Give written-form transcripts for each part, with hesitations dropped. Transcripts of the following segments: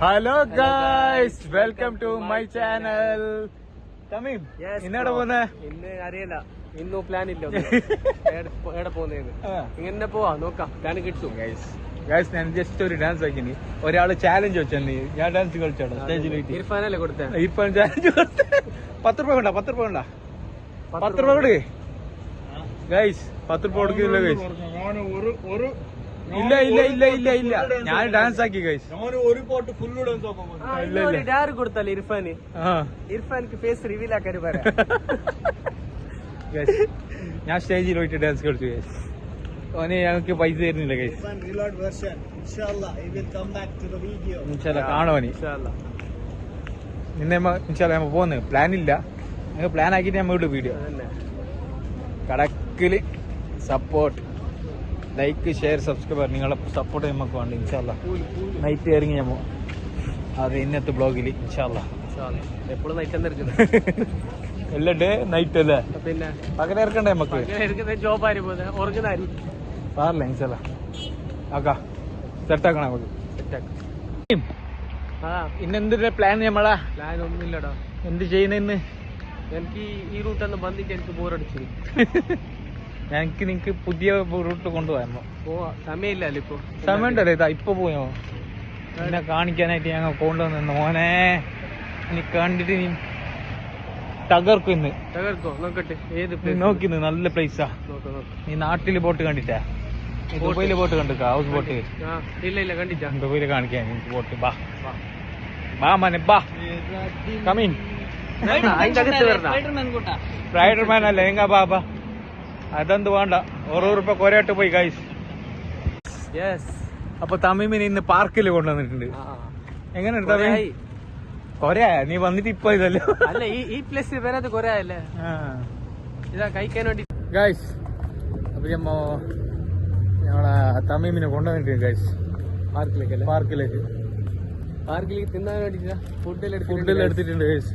Hello guys, welcome to my channel. Tameem, ഇന്നവിടെ പോന്നെ? ഇന്ന് അറിയില്ല, ഇന്നും പ്ലാൻ ഇല്ല. എവിടെ പോകുന്നേന്ന് ഇങ്ങനെ പോവാ, നോക്കാം, പ്ലാൻ കിട്ടും. ഗൈസ് ഞാൻ ജസ്റ്റ് ഒരു ഡാൻസ് ആക്കിനി. ഒരാള് ചാലഞ്ച് വെച്ചി, ഞാൻ ഡാൻസ് കളിച്ചോളൂ സ്റ്റേജിൽ. ഇർഫാനല്ലേ കൊടുത്തേ? ഇർഫാൻ ചാലഞ്ച് കൊടുത്ത 10 രൂപ കൊണ്ടാ, 10 രൂപ കൊണ്ടാ, 10 രൂപ കൊടുക്കേ ഗൈസ്. 10 രൂപ കൊടുക്കുന്നില്ല ഗൈസ്. ഇല്ല ഇല്ല ഇല്ല ഇല്ല ഇല്ല, ഞാൻ ഡാൻസ് ആക്കി ഗൈസ്. ഡാറ് കൊടുത്തല്ലേ ഇർഫാന്? ഇർഫാൻക്ക് ഫേസ് റിവീൽ ആക്കാൻ പറയാം. ഞാൻ സ്റ്റേജിൽ പോയിട്ട് ഡാൻസ് കളിച്ചു ഗൈസ്. ഓനെ ഞങ്ങൾക്ക് പൈസ തരുന്നില്ല ഗൈസ്. കാണുവാനി നിന്നെ നമ്മ പോന്ന്. പ്ലാൻ ഇല്ല, ഞങ്ങൾക്ക് പ്ലാൻ ആക്കിട്ട് നമ്മ വീട് വീഡിയോ. കടക്കില് സപ്പോർട്ട്, ലൈക്ക്, ഷെയർ, സബ്സ്ക്രൈബർ, നിങ്ങളെ സപ്പോർട്ട് നമുക്ക് വേണ്ട. ഇൻഷാല്ലാ നൈറ്റ് ഇറങ്ങി ഞമ്മ അത് ഇന്നത്തെ ബ്ലോഗില് ഇൻഷാല്ലാ. എപ്പോഴും നൈറ്റ് എല്ലാം ഡേ നൈറ്റ് അല്ലേ? പിന്നെ പകരം ഇറക്കണ്ടേ നമുക്ക്? ജോബ് ആരും ഉറങ്ങുന്നാരും പാറില്ല. ഇൻഷാല്ലാ ആക്കാ, സെറ്റാക്കണം നമുക്ക്. ഇന്നെന്തിന്റെ പ്ലാൻ നമ്മളാ? പ്ലാൻ ഒന്നുമില്ലടാ. എന്ത് ചെയ്യുന്ന ഇന്ന്? എനിക്ക് ഈ റൂട്ടൊന്ന് വന്നിട്ട് എനിക്ക് ബോറടിച്ചു. ഞങ്ങക്ക് നിങ്ങക്ക് പുതിയ റൂട്ട് കൊണ്ടുപോകാമോ? സമയമില്ലല്ലോ ഇപ്പൊ. സമയം ഉണ്ടല്ലോ, ഇതാ ഇപ്പൊ പോയോ എന്നെ കാണിക്കാനായിട്ട് ഞങ്ങൾ കൊണ്ടുവന്നു. മോനെ നീ കണ്ടിട്ട് നീ തകർക്കും. ഇന്ന് തകർക്കോ? നോക്കട്ടെ ഏത് നോക്കിന്ന്. നല്ല പ്ലേസാ. നീ നാട്ടില് ബോട്ട് കണ്ടിട്ടാ? ദുബൈയില് ബോട്ട് കണ്ടിട്ടാ? House boat? ഇല്ല ഇല്ല കണ്ടിട്ടാ. ദുബൈയില് കാണിക്കാൻ എനിക്ക് ബോട്ട്. ബാ ബാ മോനെ ബാ, കമീൻ. സ്പൈഡർമാൻ അല്ലേ എങ്കാ ബാബാ? അതെന്ത് വേണ്ട, ₹100 കൊരയായിട്ട് പോയി ഗൈസ്. അപ്പൊ തമീമിനെ ഇന്ന് പാർക്കിൽ കൊണ്ടുവന്നിട്ടുണ്ട്. എങ്ങനെ കൊറേ നീ വന്നിട്ട് ഇപ്പൊ ഇതല്ലോ? അല്ല, ഈ പ്ലേസ് വരാതെ കൊറേ ആയല്ലേ. ഇതാ കഴിക്കാൻ വേണ്ടി ഗൈസ്. അപ്പൊ ഞങ്ങളെ തമീമിനെ കൊണ്ടുവന്നിട്ടുണ്ട് ഗൈസ് പാർക്കിലേക്ക്. പാർക്കിലേക്ക് തിന്നാൻ വേണ്ടിട്ടാ ഫുഡെല്ലാം എടുത്തിട്ടുണ്ട് ഗൈസ്.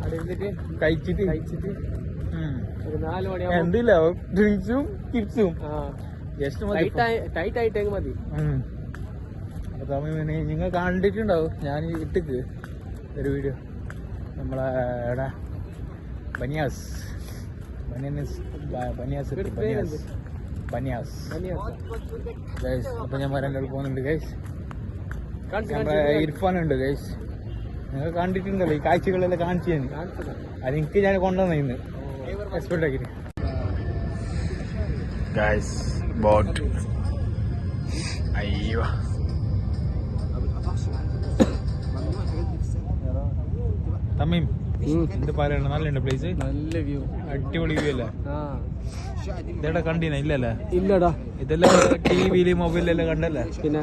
അവിടെ ഇരുന്നിട്ട് കഴിച്ചിട്ട് ഒരു 4 മണി എന്തില്ല ഡ്രിങ്ക്സും കിഡ്സും ജസ്റ്റ് ടൈറ്റ് ആയിട്ട് മതി. തമീമിനെ നിങ്ങൾ കണ്ടിട്ടുണ്ടാവും, ഞാൻ ഇട്ടിക്ക് ഒരു വീഡിയോ. നമ്മളെ എടാ ബനിയാസ്. ഗൈസ് അപ്പൊ ഞാൻ രണ്ടാൾ പോകുന്നുണ്ട് ഗൈസ്. നമ്മുടെ ഇർഫാൻ ഉണ്ട് ഗൈസ്. നിങ്ങൾ കണ്ടിട്ടുണ്ടല്ലോ ഈ കാഴ്ചകളെല്ലാം കാണിച്ചു ഞാൻ. അതെനിക്ക് ഞാൻ കൊണ്ടുവന്ന ഇന്ന് എക്സ്പെക്ട് ആക്കിട്ട് ഗൈസ്. ബോട്ട് അയ്യോ തമീം എന്ത് പറയണം? നല്ലുണ്ട് പ്ലേസ്, നല്ല വ്യൂ, അടിപൊളി വ്യൂ അല്ലേ? ഇതെടാ കണ്ടീന? ഇല്ലല്ലേ? ഇല്ലടാ, ഇതെല്ലാം ടിവിയില് മൊബൈലിലെല്ലാം കണ്ടല്ലേ? പിന്നെ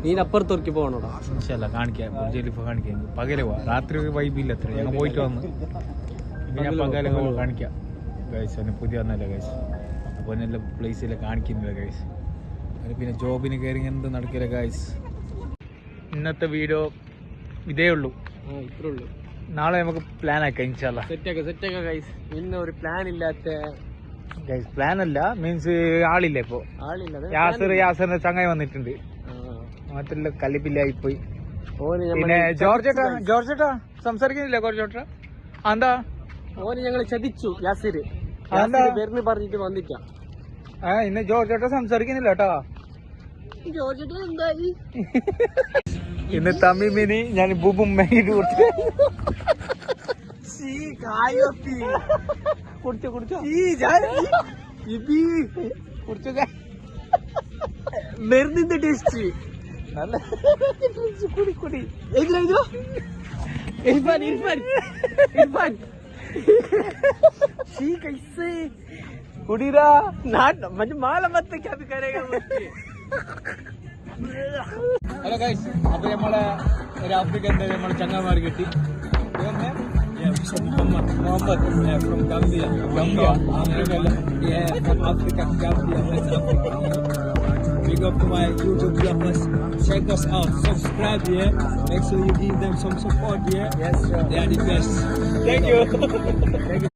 നീ അപ്പുറത്തോർക്ക് പോകണോടാ? ഇൻഷാല്ലാ കാണിക്കാം, ബുർജ് കാണിക്കാം. പകല് പോവാ, രാത്രി വൈബില്ല അത്ര. ഞങ്ങൾ പോയിട്ട് വന്നു, ഞാൻ പകല് കാണിക്കാം ഗൈസ്. അതിന് പുതിയ വന്നല്ലേ ഗൈസ്. അപ്പൊ നല്ല പ്ലേസിലെ കാണിക്കുന്നില്ല ഗൈസ്. പിന്നെ ജോബിന് കയറി എന്ത് നടക്കില്ല ഗൈസ്. ഇന്നത്തെ വീഡിയോ ഇതേ ഉള്ളൂ, ഇത്രേ ഉള്ളൂ. നാളെ നമുക്ക് പ്ലാൻ ആക്കാം ഇൻഷാല്ലാ. സെറ്റാക്കാം ഗൈസ്. ഇന്ന് ഒരു പ്ലാൻ ഇല്ലാത്ത ഗൈസ്. പ്ലാൻ അല്ല, മീൻസ് ആളില്ല ഇപ്പൊ. ആളില്ല. യാസറിന്റെ ചങ്ങായി വന്നിട്ടുണ്ട്, മാത്രല്ല കലിപ്പില്ലായിപ്പോയി. പിന്നെ ജോർജേട്ടാ സംസാരിക്കുന്നില്ല. ജോർജേട്ടാ എന്താ? ഓന് ഞങ്ങൾ ചതിച്ചു. യാസിര് വരുന്ന പറഞ്ഞിട്ട് വന്നിട്ടാ. ഇന്ന് ജോർജേട്ടാ സംസാരിക്കുന്നില്ല കേട്ടോ. എന്തായി ഇന്ന് തമീമിന് ഞാൻ ബുബും മേടിട്ട് കൊടുത്തു. മരുന്നിന്റെ ടേസ്റ്റ് നല്ല കുടി. കുടിരാ മാല മത്തേക്ക് അത് കരകൾ. ഹലോ ഗൈസ്, അപ്പൊ നമ്മളെ ഒരു ആഫ്രിക്കൻ നമ്മളെ ചങ്ങാമാർ കിട്ടി. Mohammed from Gambia. Africa, Gambia, West Africa. Big up to my YouTube viewers. Check us out, subscribe, make sure you give them some support, Yes, sir. They are the best. Thank you. Thank you.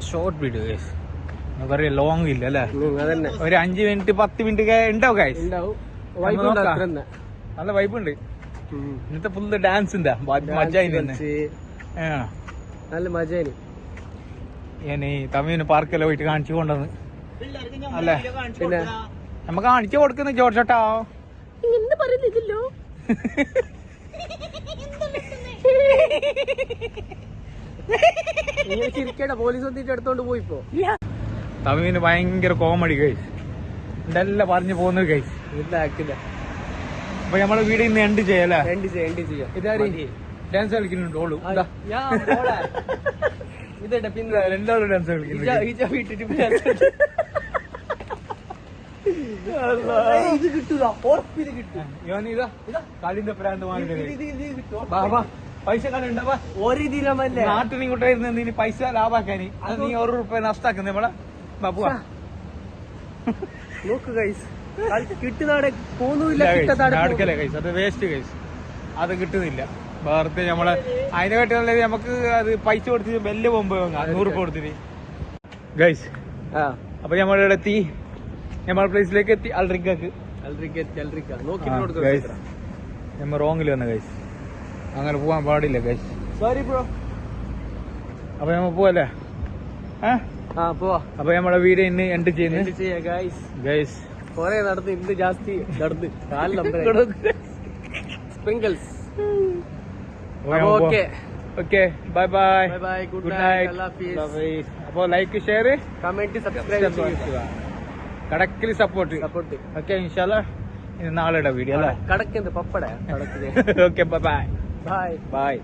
Short video guys, നമുക്കറിയാം long ഇല്ല അല്ലേ, അതന്നെ ഒരു 5 minute 10 minute ഉണ്ടാവും guys. ഉണ്ടാവും. നല്ല vibe ഉണ്ട് ഇന്നത്തെ, ഫുള്ള് ഡാൻസ് ഉണ്ടാ മജ. നല്ല മജാനി. ഞാൻ തമിഴിന് പാർക്കെല്ലാം പോയിട്ട് കാണിച്ചു കൊണ്ടുവന്ന് അല്ലേ, പിന്നെ നമ്മ കാണിച്ചു കൊടുക്കുന്ന ജോർജോട്ടാ. പറയുന്നില്ലല്ലോ ചിരിക്കണ്ട, പോലീസ് വന്നിട്ട് എടുത്തോണ്ട് പോയിപ്പോ. തമിഴിന് ഭയങ്കര കോമഡി ഗൈസ്, ഇതെല്ലാം പറഞ്ഞു പോകുന്നത് ഗൈസ്. ഇതാക്കില്ല. അപ്പൊ നമ്മളെ വീട് ഇന്ന് എൻഡ് ചെയ്യല്ലേ, എൻഡ് ചെയ്യാം. ഇതാരി ഡാൻസ് കളിക്കുന്നുണ്ട് ഓളു. ഇതേട്ടാ പിന്നെ രണ്ടാളും ഡാൻസ് കളിക്കുന്നുണ്ട്. ഇത് കിട്ടൂല, ഉറപ്പിത് കിട്ടും. കളിന്റെ പ്രാന്ത് ബാബാ, പൈസ കളുണ്ടാവാ ഒരു ദിനമല്ലേ നാട്ടിൽ ഇങ്ങോട്ട് വരുന്ന നീ പൈസ ലാഭാക്കാന്, അത് നീ ₹1 നഷ്ടാക്കുന്ന നമ്മളെ ബാബുവാ. നോക്ക് ഗൈസ്, കിട്ടുന്നാടെ പോന്നില്ല, അടുക്കല്ലേ ഗൈസ്, അത് വേസ്റ്റ് ഗൈസ്, അത് കിട്ടുന്നില്ല. വേറെ നമ്മളെ അതിനെ കാട്ടി നമുക്ക് അത് പൈസ കൊടുത്തിട്ട് വലിയ പോകുമ്പോ ₹100 കൊടുത്തിട്ട് ഗൈസ്. അപ്പൊ നമ്മളിവിടെ എത്തി, നമ്മളെ പ്ലേസിലേക്ക് എത്തി. അൽറിക്കാക്ക് നമ്മ റോങ്ങിൽ വന്ന ഗൈസ്, അങ്ങനെ പോവാൻ പാടില്ല ഗൈസ്. Sorry bro. അപ്പൊ നമ്മ പോവല്ലേ? പോവാ. അപ്പൊ നമ്മളെ വീഡിയോ ഇന്ന് എൻഡ് ചെയ്യുന്നു ഗൈസ്. കൊറേ നടന്ന് ഇന്ന് ജാസ്തി നടന്ന് sprinkles. Okay bye by, good night. അപ്പൊ ലൈക്ക്, ഷെയർ, കമന്റ്, സബ്സ്ക്രൈബ് ചെയ്യുക. കടക്കിൽ സപ്പോർട്ട്. ഓക്കെ ഇൻഷാല്ലാ, ഇനി നാളെ വീഡിയോ അല്ലേ. കടക്കുന്നത് പപ്പട. Okay bye bye. ബൈ.